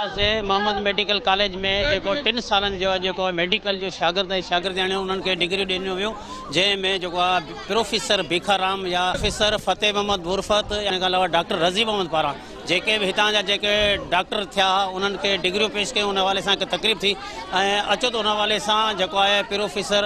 से Mohammad medical college में जेको 3 सालनि जो जेको मेडिकल जो शागिर्द उन्हनि खे डिग्री ॾिनियूं वियूं, जंहिंमें जेको आहे प्रोफेसर भीखाराम या प्रोफेसर फ़तेह मोहम्मद बुरफत, इन खां अलावा डॉक्टर रज़ी मोहम्मद पारां जेके बि हितां जा जेके डॉक्टर थिया उन्हनि खे डिग्रियूं पेश कयूं। उन हवाले सां हिकु तकरीब थी ऐं अचो त उन हवाले सां जेको आहे प्रोफेसर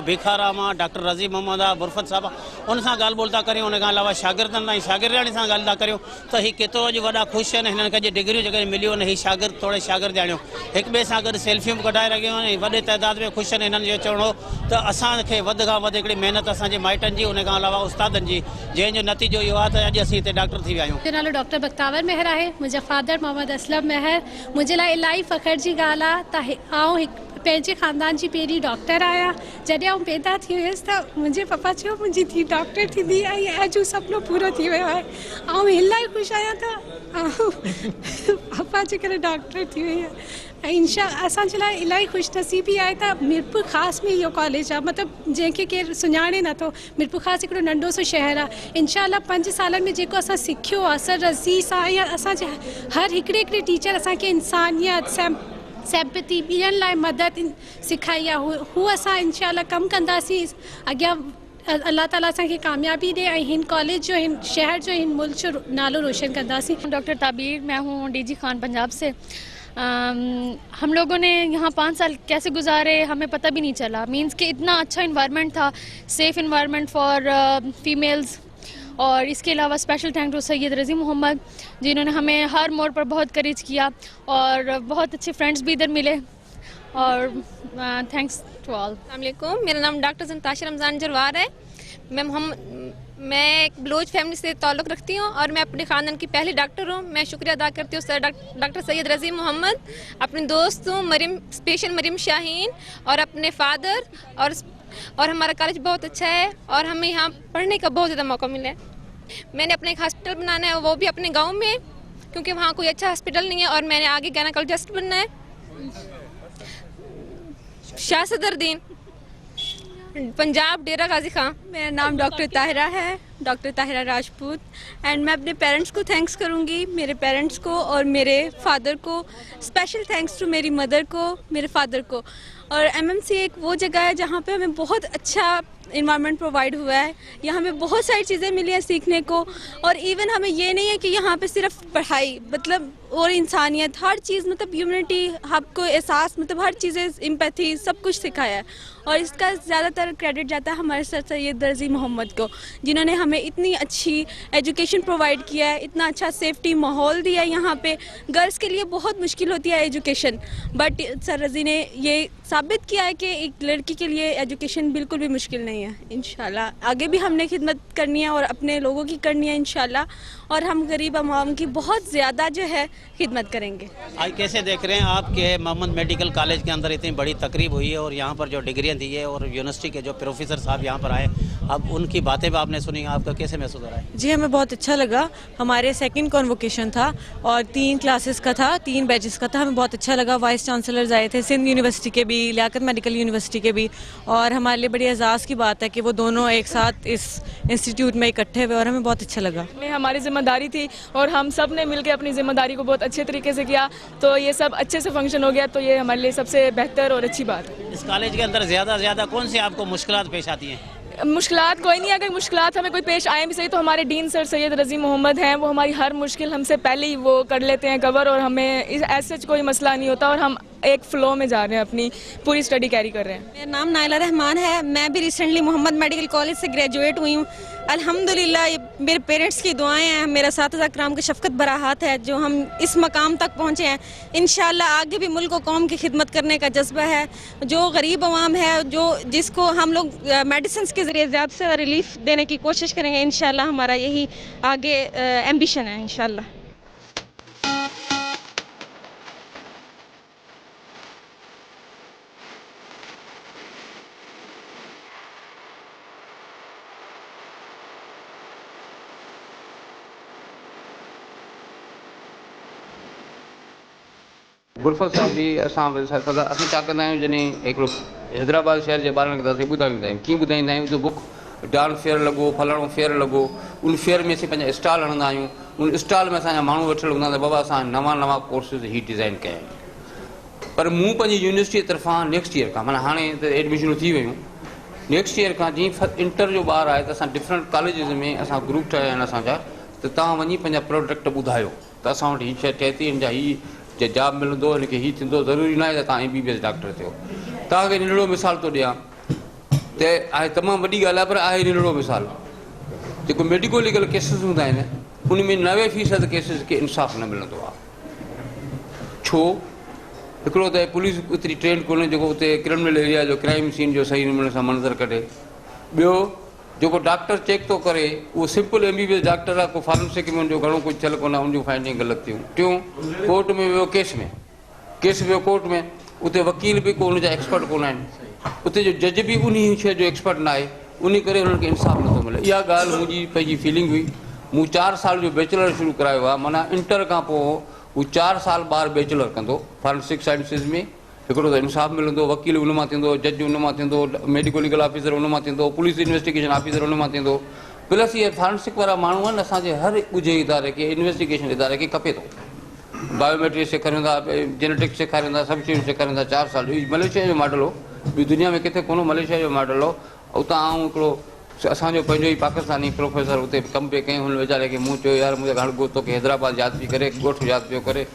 भीखाराम आहे, डॉक्टर रज़ी मोहम्मद आहे, बुरफत साहब आहे, उन सां ॻाल्हि ॿोल था करियूं। उन खां अलावा शागिर्दनि ऐं शागिर्दियाणी सां ॻाल्हि था करियूं त हीअ केतिरो अॼु वॾा ख़ुशि आहिनि हिननि खे डिग्रियूं जेके मिलियूं आहिनि। हीअ शागिर्द थोरे शागिर्दियाणियूं हिक ॿिए सां गॾु सेल्फियूं बि कढाए रहियूं आहिनि। वॾे तइदाद में ख़ुशि आहिनि। हिननि जो चवणो हो त असांखे वधि खां वधि हिकिड़ी महिनत असांजे माइटनि जी, उन खां अलावा उस्तादनि जी, जंहिंजो नतीजो इहो आहे त अॼु असीं हिते डॉक्टर थी विया आहियूं। मुंहिंजो नालो डॉक्टर बख्तावर मेहर आहे। मुंहिंजा फादर मोहम्मद असलम मेहर। मुंहिंजे लाइ इलाही फ़ख्र जी ॻाल्हि आहे त आउं पंहिंजे ख़ानदान जी पहिरीं डॉक्टर आहियां। जॾहिं आउं पैदा थी हुयसि त मुंहिंजे पप्पा चयो मुंहिंजी धीउ डॉक्टर थींदी ऐं अॼु सुपिनो पूरो थी वियो आहे। आउं इलाही ख़ुशि आहियां त पप्पा जे करे डॉक्टर थी वई आहे ऐं असांजे लाइ इलाही ख़ुशनसीबी आहे त मीरपुर ख़ासि में इहो कॉलेज आहे। मतिलबु जंहिंखे केरु सुञाणे नथो, मीरपुर ख़ासि हिकिड़ो नंढो सो शहर आहे। इंशाअल्लाह 5 सालनि में जेको असां सिखियो आहे सर रज़ी सां या असांजे हर हिकिड़े टीचर असांखे इंसानियत सैम्पथी ॿियनि लाइ मदद सिखाई आहे। हू असां इंशाअल्लाह कमु कंदासीं अॻियां। अल्लाह ताला असांखे कामयाबी ॾे ऐं हिन कॉलेज जो, हिन शहर जो, हिन मुल्क जो नालो रोशन कंदासीं। डॉक्टर ताबीर, मैं हूँ डीजी खान पंजाब से। हम लोगों ने यहाँ 5 साल कैसे गुजारे हमें पता भी नहीं चला। मीन्स कि इतना अच्छा इन्वायरमेंट था, सेफ़ इन्वायरमेंट फॉर फीमेल्स। और इसके अलावा स्पेशल थैंक टू सैयद रज़ी मोहम्मद जिन्होंने हमें हर मोड़ पर बहुत करेज किया और बहुत अच्छे फ्रेंड्स भी इधर मिले। और थैंक्स टू ऑल। अस्सलाम वालेकुम, मेरा नाम डॉक्टर संताश रमज़ान जरवार है। मैं एक बलोच फैमिली से ताल्लुक़ रखती हूँ और मैं अपने ख़ानदान की पहली डॉक्टर हूँ। मैं शुक्रिया अदा करती हूँ सर डॉक्टर सैयद रज़ी मोहम्मद, अपने दोस्त हूँ मरीम शाहीन और अपने फादर और हमारा कॉलेज बहुत अच्छा है और हमें यहाँ पढ़ने का बहुत ज़्यादा मौका मिला है। मैंने अपना एक हॉस्पिटल बनाना है, वो भी अपने गाँव में, क्योंकि वहाँ कोई अच्छा हॉस्पिटल नहीं है। और मैंने आगे गायनेकोलॉजिस्ट बनना है। शाह सदरुद्दीन, पंजाब, डेरा गाजी खां। मेरा नाम डॉक्टर ताहिरा है, डॉक्टर ताहिरा राजपूत। एंड मैं अपने पेरेंट्स को थैंक्स करूँगी, मेरे पेरेंट्स को और मेरे फादर को। स्पेशल थैंक्स टू मेरी मदर को, मेरे फादर को। और एमएमसी एक वो जगह है जहाँ पे हमें बहुत अच्छा इन्वायरमेंट प्रोवाइड हुआ है। यहाँ हमें बहुत सारी चीज़ें मिली हैं सीखने को। और इवन हमें ये नहीं है कि यहाँ पे सिर्फ पढ़ाई, मतलब और इंसानियत, हर चीज़, मतलब ह्यूमनिटी, आपको एहसास, मतलब हर चीज़ें, एम्पैथी, सब कुछ सिखाया है। और इसका ज़्यादातर क्रेडिट जाता है हमारे सर सैयद रज़ी मोहम्मद को, जिन्होंने हमें इतनी अच्छी एजुकेशन प्रोवाइड किया है, इतना अच्छा सेफ्टी माहौल दिया है। यहाँ पे गर्ल्स के लिए बहुत मुश्किल होती है एजुकेशन, बट सर रज़ी ने ये साबित किया है कि एक लड़की के लिए एजुकेशन बिल्कुल भी मुश्किल नहीं है। इंशाल्लाह आगे भी हमने खिदमत करनी है और अपने लोगों की करनी है इंशाल्लाह। और हम गरीब अवाम की बहुत ज़्यादा जो है खिदमत करेंगे। आज कैसे देख रहे हैं आपके मोहम्मद मेडिकल कॉलेज के अंदर इतनी बड़ी तकरीब हुई है और यहाँ पर जो डिग्रियाँ दी है और यूनिवर्सिटी के जो प्रोफेसर साहब यहाँ पर आए, अब उनकी बातें भी आपने सुनी, आपका कैसे महसूस हो रहा है? जी हमें बहुत अच्छा लगा। हमारे सेकंड कॉन्वोकेशन था और 3 क्लासेस का था, 3 बैचेस का था। हमें बहुत अच्छा लगा। वाइस चांसलर्स आए थे, सिंध यूनिवर्सिटी के भी, लियाकत मेडिकल यूनिवर्सिटी के भी। और हमारे लिए बड़ी एजाज़ की बात है कि वो दोनों एक साथ इस इंस्टीट्यूट में इकट्ठे हुए और हमें बहुत अच्छा लगा। हमारी जिम्मेदारी थी और हम सब ने मिलकर अपनी जिम्मेदारी को बहुत अच्छे तरीके से किया, तो ये सब अच्छे से फंक्शन हो गया, तो ये हमारे लिए सबसे बेहतर और अच्छी बात है। इस कॉलेज के अंदर ज़्यादा से ज़्यादा कौन सी आपको मुश्किलात पेश आती हैं? मुश्किलात कोई नहीं है। अगर मुश्किलात हमें कोई पेश आए भी सही तो हमारे डीन सर सैयद रज़ी मोहम्मद हैं, वो हमारी हर मुश्किल हमसे पहले ही वो कर लेते हैं कवर और हमें ऐसे कोई मसला नहीं होता और हम एक फ्लो में जा रहे हैं, अपनी पूरी स्टडी कैरी कर रहे हैं। मेरा नाम नाइला रहमान है। मैं भी रिसेंटली मोहम्मद मेडिकल कॉलेज से ग्रेजुएट हुई हूँ। अल्हम्दुलिल्लाह ये मेरे पेरेंट्स की दुआएं हैं, मेरा साथी कराम का शफकत भरा हाथ है जो हम इस मकाम तक पहुँचे हैं। इंशाल्लाह आगे भी मुल्क व कौम की खिदमत करने का जज्बा है। जो गरीब अवाम है, जिसको हम लोग मेडिसिन के ज़रिए ज़्यादा से रिलीफ देने की कोशिश करेंगे इंशाल्लाह। हमारा यही आगे एम्बिशन है इंशाल्लाह। बुरफत साहब जी असां छा कंदा आहियूं, जॾहिं हिकिड़ो हैदराबाद शहर जे ॿारनि खे असीं ॿुधाईंदा आहियूं। कीअं ॿुधाईंदा आहियूं? जो बुक डांस फेयर लॻो, फलाणो फेयर लॻो, उन फेयर में असीं पंहिंजा स्टॉल हणंदा आहियूं उन स्टॉल में असांजा माण्हू वेठल हूंदा त बाबा असां नवां कोर्सिस ही डिज़ाइन कया आहिनि। पर मूं पंहिंजी यूनिवर्सिटी तरफ़ां नेक्स्ट ईयर खां माना हाणे त एडमिशनूं थी वियूं, नेक्स्ट ईयर खां जीअं इंटर जो ॿार आहे त असां डिफरेंट कॉलेजिस में असां ग्रुप ठाहिया आहिनि असांजा, त तव्हां वञी पंहिंजा प्रोडक्ट ॿुधायो त असां वटि हीअ शइ ठहे थी, हिन जा हीअ जे जॉब मिलंदो, हिनखे हीअ थींदो, ज़रूरी न आहे त तव्हां MBBS डॉक्टर थियो। तव्हांखे नंढिड़ो मिसाल थो ॾियां त आहे तमामु वॾी ॻाल्हि आहे पर आहे नंढिड़ो मिसाल। जेको मेडिको लीगल केसिस हूंदा आहिनि उन में 90% केसिस खे इंसाफ़ न मिलंदो आहे। छो? हिकिड़ो त पुलिस एतिरी ट्रेंड कोन्हे जेको उते क्रिमिनल एरिया जो क्राइम सीन जो सही नमूने सां मंज़र कढे। ॿियो जेको डॉक्टर चेक थो करे उहो सिंपल MBBS डॉक्टर आहे, को फार्मेसिक में उनजो घणो कुझु थियल कोन आहे, उनजूं फाइंडिंग ग़लति थियूं। टियों, कोर्ट में वियो केस वियो कोर्ट में, उते वकील बि को उनजा एक्सपर्ट कोन आहिनि, उते जो जज बि उन शइ जो एक्सपर्ट न आहे, उन करे हुननि खे इंसाफ़ नथो मिले। इहा ॻाल्हि मुंहिंजी पंहिंजी फीलिंग हुई। मूं 4 साल जो बैचलर शुरू करायो आहे, माना इंटर खां पोइ हू 4 साल ॿार बैचलर कंदो फॉरेंसिक साइंसिस में। हिकिड़ो त इंसाफ़ मिलंदो, वकील उन मां थींदो, जज उन मां थींदो, मेडिको लीगल ऑफिसर उन मां थींदो, पुलिस इन्वेस्टिगेशन ऑफिसर उन मां थींदो। प्लस इहे फॉरेंसिक वारा माण्हू आहिनि असांजे हर ॻुझे इदारे खे, इन्वेस्टिगेशन इदारे खे खपे थो। बायोमेट्रिक सेखारींदा, जेनेटिक्स सेखारींदा, सभु शयूं सेखारींदा 4 साल। मलेशिया जो मॉडल हो, ॿी दुनिया में किथे कोन्हो, मलेशिया जो मॉडल हो। उतां आऊं हिकिड़ो असांजो पंहिंजो ई पाकिस्तानी प्रोफेसर हुते कमु पिए कयूं, हुन वीचारे खे मूं चयो यार मुंहिंजा हाणे तोखे हैदराबाद यादि पई करे, ॻोठु यादि पियो करे,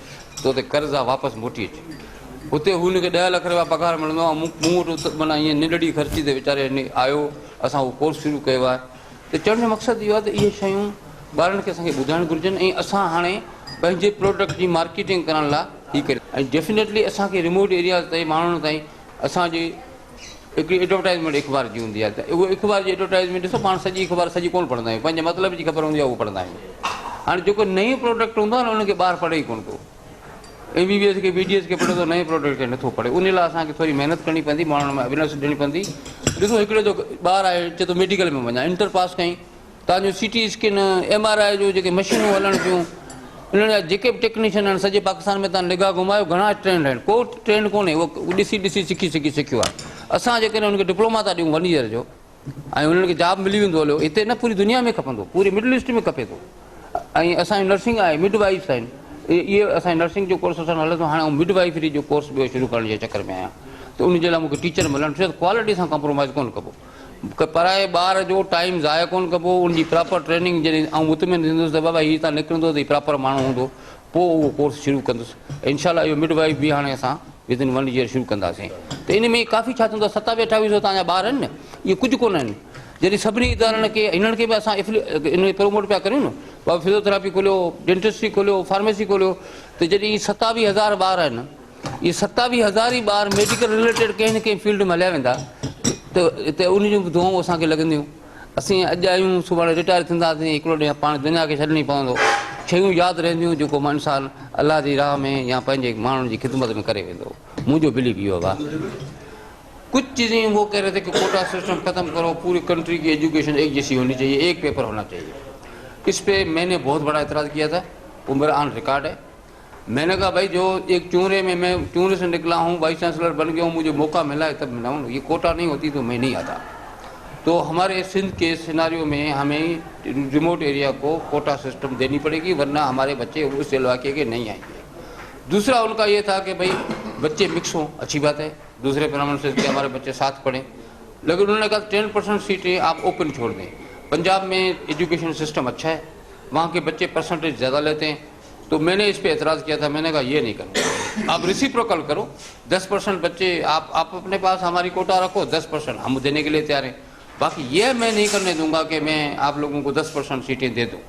तो ते कर्ज़ आहे वापसि मोटी अचे। हुते हुनखे 10 लाख रुपया पघार मिलंदो आहे, मूं वटि माना ईअं निंढड़ी ख़र्ची ते वीचारे आयो, असां उहो कोर्स शुरू कयो आहे। त चवण जो मक़सदु इहो आहे त इहे शयूं ॿारनि खे असांखे ॿुधाइणु घुरिजनि ऐं असां हाणे पंहिंजे प्रोडक्ट जी मार्केटिंग करण लाइ हीअ करे। ऐं डेफिनेटली असांखे रिमोट एरियाज़ ताईं माण्हुनि ताईं असांजी हिकिड़ी एडवर्टाइज़मेंट अख़बार जी हूंदी आहे, त उहो अख़बार जी एडवर्टाइज़मेंट ॾिसो, पाण सॼी अख़बार सॼी कोन पढ़ंदा आहियूं, पंहिंजे मतिलब जी ख़बर हूंदी आहे उहो पढ़ंदा आहियूं। हाणे जेको नयो प्रोडक्ट हूंदो आहे न उनखे ॿार पढ़े ई कोन को, MBBS खे BDS खे पढ़े थो, नए प्रोडक्ट खे नथो पढ़े। उन लाइ असांखे थोरी महिनत करणी पवंदी, माण्हुनि में अवेयरनेस ॾियणी पवंदी। ॾिसो हिकिड़े जो ॿारु आहे चए थो मेडिकल में वञा, इंटर पास कयईं, तव्हांजो CT स्कैन MRI जो जेके मशीनूं हलनि थियूं, उन्हनि जा जेके बि टेक्नीशियन आहिनि सॼे पाकिस्तान में तव्हां निगाह घुमायो घणा ट्रेंड आहिनि, को ट्रेंड कोन्हे, उहो ॾिसी सिखियो आहे। असां जेकॾहिं हुनखे डिप्लोमा था ॾियूं 1 ईयर जो ऐं उन्हनि खे जॉब मिली वेंदो हलियो, हिते न पूरी दुनिया में खपंदो, पूरी मिडल ईस्ट में खपे थो। ऐं असांजी नर्सिंग आहे, मिडवाइफ्स आहिनि, इहे असांजे नर्सिंग जो कोर्स असां हलंदो। हाणे मिडवाइफरी जो कोर्स ॿियो शुरू करण जे चकर में आहियां, त उनजे लाइ मूंखे टीचर मिलणु, छो त क्वालिटी सां कॉम्प्रोमाइज़ कोन कबो, पढ़ाए ॿार जो टाइम ज़ाया कोन कबो, उनजी प्रॉपर ट्रेनिंग जॾहिं ऐं मुतमिन थींदुसि त बाबा हीअ तव्हां निकिरंदो त हीअ प्रॉपर माण्हू हूंदो, पोइ उहो कोर्स शुरू कंदुसि। इंशाल्लाह इहो मिडवाइफ बि हाणे असां विदिन 1 ईयर शुरू कंदासीं। त इन में काफ़ी छा थींदो आहे, 27-28 तव्हांजा ॿार आहिनि न, इहे कुझु कोन आहिनि। जॾहिं सभिनी इदारनि खे हिननि खे बि असां इन प्रोमोट पिया करियूं न, बाबा फिजियोथेरेपी खोलियो, डेंटिस्ट्री खोलियो, फार्मेसी खोलियो, त जॾहिं 27,000 ॿार आहिनि, इहे 27,000 ई ॿार मेडिकल रिलेटेड कंहिं न कंहिं फील्ड में हलिया वेंदा, त उन जूं दुआऊं असांखे लॻंदियूं। असीं अॼु आहियूं, सुभाणे रिटायर थींदासीं, हिकिड़ो ॾींहुं पाण दुनिया खे छॾणी पवंदो, शयूं यादि रहंदियूं जेको मां इंसानु अलाह जी राह में या पंहिंजे माण्हुनि जी ख़िदमत में करे वेंदो। मुंहिंजो बिलीव इहो आहे। कुछ चीज़ें वो कह रहे थे कि कोटा सिस्टम ख़त्म करो, पूरी कंट्री की एजुकेशन एक जैसी होनी चाहिए, एक पेपर होना चाहिए। इस पे मैंने बहुत बड़ा एतराज़ किया था, वो मेरा ऑन रिकॉर्ड है। मैंने कहा भाई जो एक चूरे में मैं चूरे से निकला हूँ, वाइस चांसलर बन गया हूँ, मुझे मौका मिला है तब मिला हूँ, ये कोटा नहीं होती तो मैं नहीं आता। तो हमारे सिंध के सिनारियों में हमें रिमोट एरिया को कोटा सिस्टम देनी पड़ेगी, वरना हमारे बच्चे उस इलाके के नहीं आएंगे। दूसरा उनका ये था कि भाई बच्चे मिक्स हों, अच्छी बात है, दूसरे प्रमाण से कि हमारे बच्चे साथ पढ़ें, लेकिन उन्होंने कहा 10% सीटें आप ओपन छोड़ दें। पंजाब में एजुकेशन सिस्टम अच्छा है, वहाँ के बच्चे परसेंटेज ज़्यादा लेते हैं, तो मैंने इस पर एतराज़ किया था। मैंने कहा ये नहीं करूँगा, आप रेसिप्रोकल करो, 10% बच्चे आप अपने पास हमारी कोटा रखो, 10% हम देने के लिए तैयार हैं, बाकी ये मैं नहीं करने दूंगा कि मैं आप लोगों को 10% सीटें दे दूँ।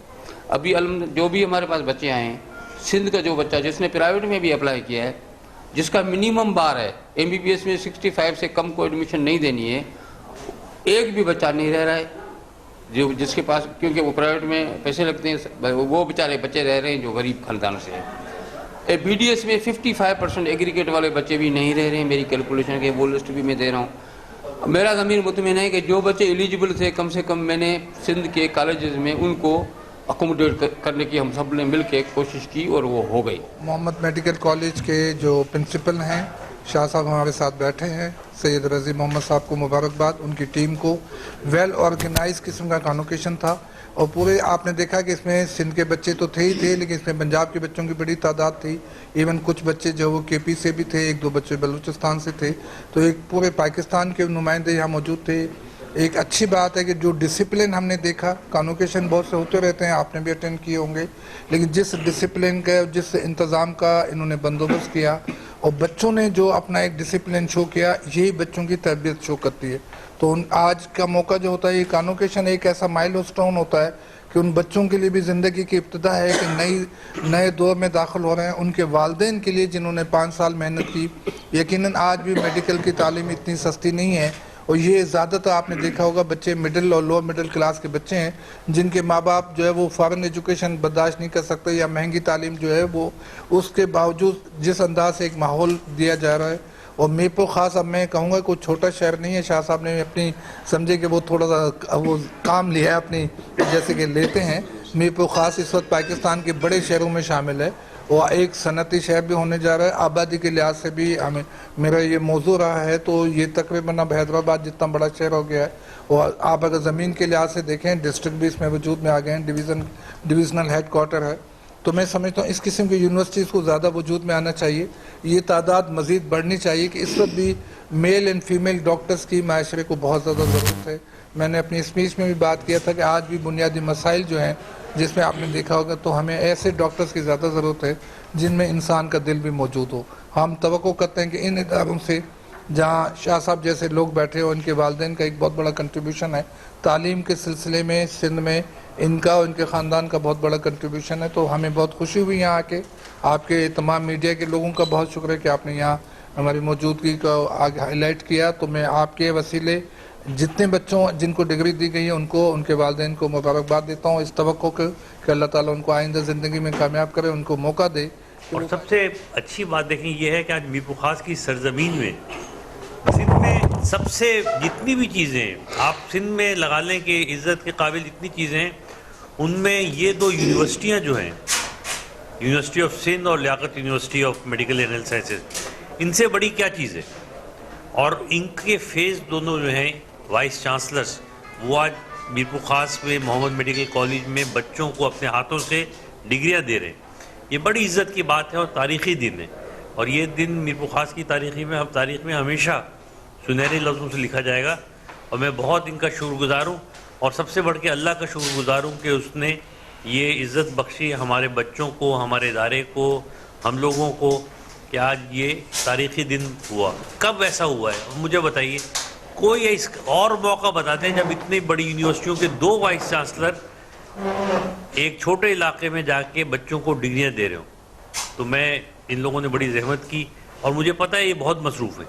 अभी जो भी हमारे पास बच्चे आए हैं, सिंध का जो बच्चा जिसने प्राइवेट में भी अप्लाई किया है, जिसका मिनिमम बार है, MBBS में 65 से कम को एडमिशन नहीं देनी है, एक भी बच्चा नहीं रह रहा है जो जिसके पास, क्योंकि वो प्राइवेट में पैसे लगते हैं, वो बेचारे बच्चे रह रहे हैं जो गरीब खानदान से हैं। BDS में 55% एग्रीगेट वाले बच्चे भी नहीं रह रहे हैं, मेरी कैलकुलेशन के वो लिस्ट भी मैं दे रहा हूँ। मेरा ज़मीन मुतमिन है कि जो बच्चे एलिजिबल थे, कम से कम मैंने सिंध के कॉलेजेस में उनको अकोमोडेट करने की हम सब ने मिल के कोशिश की और वो हो गई। मोहम्मद मेडिकल कॉलेज के जो प्रिंसिपल हैं, शाह साहब हमारे साथ बैठे हैं, सैयद रज़ी मोहम्मद साहब को मुबारकबाद, उनकी टीम को। वेल ऑर्गेनाइज किस्म का कॉन्वोकेशन था और पूरे आपने देखा कि इसमें सिंध के बच्चे तो थे ही थे, लेकिन इसमें पंजाब के बच्चों की बड़ी तादाद थी। इवन कुछ बच्चे जो वो KP से भी थे, 1-2 बच्चे बलूचिस्तान से थे, तो एक पूरे पाकिस्तान के नुमाइंदे यहाँ मौजूद थे। एक अच्छी बात है कि जो डिसिप्लिन हमने देखा, कॉन्वोकेशन बहुत से होते रहते हैं, आपने भी अटेंड किए होंगे, लेकिन जिस डिसिप्लिन का, जिस इंतज़ाम का इन्होंने बंदोबस्त किया और बच्चों ने जो अपना एक डिसिप्लिन शो किया, यही बच्चों की तरबियत शो करती है। तो आज का मौका जो होता है, ये कॉन्वोकेशन एक ऐसा माइलस्टोन होता है कि उन बच्चों के लिए भी ज़िंदगी की इब्तिदा है कि नए दौर में दाखिल हो रहे हैं। उनके वालिदैन के लिए जिन्होंने 5 साल मेहनत की, यकीनन आज भी मेडिकल की तालीम इतनी सस्ती नहीं है और ये ज़्यादातर आपने देखा होगा बच्चे मिडिल और लोअर मिडिल क्लास के बच्चे हैं जिनके माँ बाप जो है वो फॉरेन एजुकेशन बर्दाश्त नहीं कर सकते या महंगी तालीम जो है वो, उसके बावजूद जिस अंदाज से एक माहौल दिया जा रहा है। और मीरपुर ख़ास, अब मैं कहूँगा कोई छोटा शहर नहीं है, शाह साहब ने अपनी समझे कि वो थोड़ा सा वो काम लिया है अपनी, जैसे कि लेते हैं। मीरपुर ख़ास इस वक्त पाकिस्तान के बड़े शहरों में शामिल है और एक सनती शहर भी होने जा रहा है। आबादी के लिहाज से भी हमें, मेरा ये मौजू रहा है, तो ये तकरीबन अब हैदराबाद जितना बड़ा शहर हो गया है। और आप अगर ज़मीन के लिहाज से देखें, डिस्ट्रिक्ट भी इसमें वजूद में आ गए हैं, डिवीज़नल हेड क्वार्टर है। तो मैं समझता हूँ इस किस्म की यूनिवर्सिटीज़ को ज़्यादा वजूद में आना चाहिए, ये तादाद मज़ीद बढ़नी चाहिए कि इस वक्त भी मेल एंड फीमेल डॉक्टर्स की माशरे को बहुत ज़्यादा ज़रूरत है। मैंने अपनी स्पीच में भी बात किया था कि आज भी बुनियादी मसाइल जो हैं, जिसमें आपने देखा होगा, तो हमें ऐसे डॉक्टर्स की ज़्यादा ज़रूरत है जिनमें इंसान का दिल भी मौजूद हो। हम तवक्को करते हैं कि इन इदारों से जहाँ शाह साहब जैसे लोग बैठे हो, उनके वालिदैन का एक बहुत बड़ा कंट्रीब्यूशन है तालीम के सिलसिले में सिंध में, इनका और इनके ख़ानदान का बहुत बड़ा कंट्रीब्यूशन है। तो हमें बहुत खुशी हुई यहाँ आके, आपके तमाम मीडिया के लोगों का बहुत शुक्र है कि आपने यहाँ हमारी मौजूदगी को आगे हाईलाइट किया। तो मैं आपके वसीले जितने बच्चों जिनको डिग्री दी गई है उनको, उनके वालिदैन को मुबारकबाद देता हूँ, इस तवक्को के कि अल्लाह ताला उनको आइंदा ज़िंदगी में कामयाब करे, उनको मौका दे। और सबसे अच्छी बात देखें ये है कि आज मीरपुर ख़ास की सरजमीन में, सिंध में सबसे जितनी भी चीज़ें आप सिंध में लगा लें कि इज़्ज़त के काबिल जितनी चीज़ें हैं, उनमें ये 2 यूनिवर्सिटियाँ जो हैं, यूनिवर्सिटी ऑफ सिंध और Liaquat university of medical and health sciences, इनसे बड़ी क्या चीज़ है। और इनके फेज़ दोनों जो हैं वाइस चांसलर्स, वो आज मीरपुर ख़ास में मोहम्मद मेडिकल कॉलेज में बच्चों को अपने हाथों से डिग्रियां दे रहे हैं। ये बड़ी इज़्ज़त की बात है और तारीख़ी दिन है, और ये दिन मीरपुर ख़ास की तारीख़ में हमेशा सुनहरे लफ्ज़ों से लिखा जाएगा। और मैं बहुत इनका शुक्रगुज़ार हूँ और सबसे बढ़ के अल्लाह का शुक्रगुज़ार हूँ कि उसने ये इज़्ज़त बख्शी हमारे बच्चों को, हमारे इदारे को, हम लोगों को, कि आज ये तारीख़ी दिन हुआ। कब ऐसा हुआ है मुझे बताइए, कोई इस और मौका बताते हैं जब इतनी बड़ी यूनिवर्सिटियों के 2 वाइस चांसलर एक छोटे इलाके में जाके बच्चों को डिग्रियां दे रहे हो। तो मैं, इन लोगों ने बड़ी जहमत की और मुझे पता है ये बहुत मसरूफ़ है।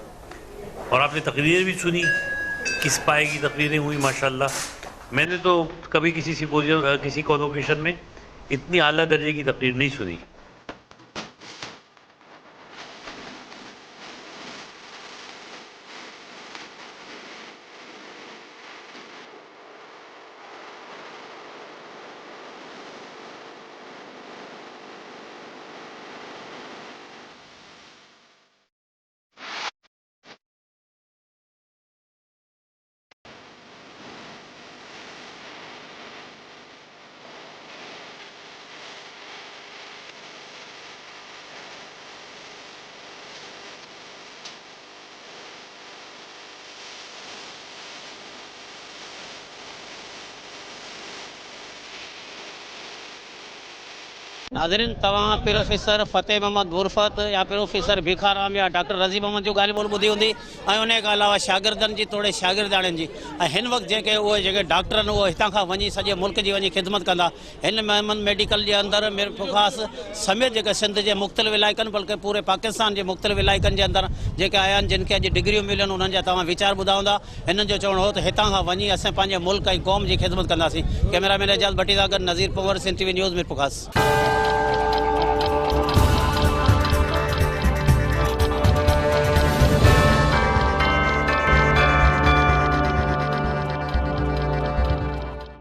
और आपने तकरीरें भी सुनी, किस पाए की तकरीरें हुई माशाल्लाह। मैंने तो कभी किसी सिम्पोजियम, किसी कॉन्वोकेशन में इतनी आला दर्जे की तकरीर नहीं सुनी। नाज़रीन, तव्हां प्रोफेसर फ़तेह मोहम्मद बुरफ़त या प्रोफेसर भिखाराम या डॉक्टर रज़ी मोहम्मद जो ॻाल्हि ॿोल ॿुधी हूंदी ऐं उन खां अलावा शागिर्दनि जी थोरे शागिर्दाणनि जी ऐं हिन वक़्तु जेके डॉक्टर आहिनि उहे हितां खां वञी सॼे मुल्क जी वञी ख़िदमत कंदा। हिन मोहम्मद मेडिकल जे अंदरि मीरपुर ख़ास समेत जेके सिंध जे मुख़्तलिफ़ इलाइक़नि बल्कि पूरे पाकिस्तान जे मुख़्तलिफ़ इलाइक़नि जे अंदरि जेके आया आहिनि, जिन खे अॼु डिग्रियूं मिलियूं आहिनि, उन्हनि जा तव्हां वीचार ॿुधाईंदा। हिननि जो चवणु हो त हितां खां वञी असां पंहिंजे मुल्क ऐं क़ौम जी ख़िदमत कंदासीं। कैमरामैन एजाज़ भट्टी सां गॾु नज़ीर पंवर, सिंध TV न्यूज़, मीरपुर ख़ास।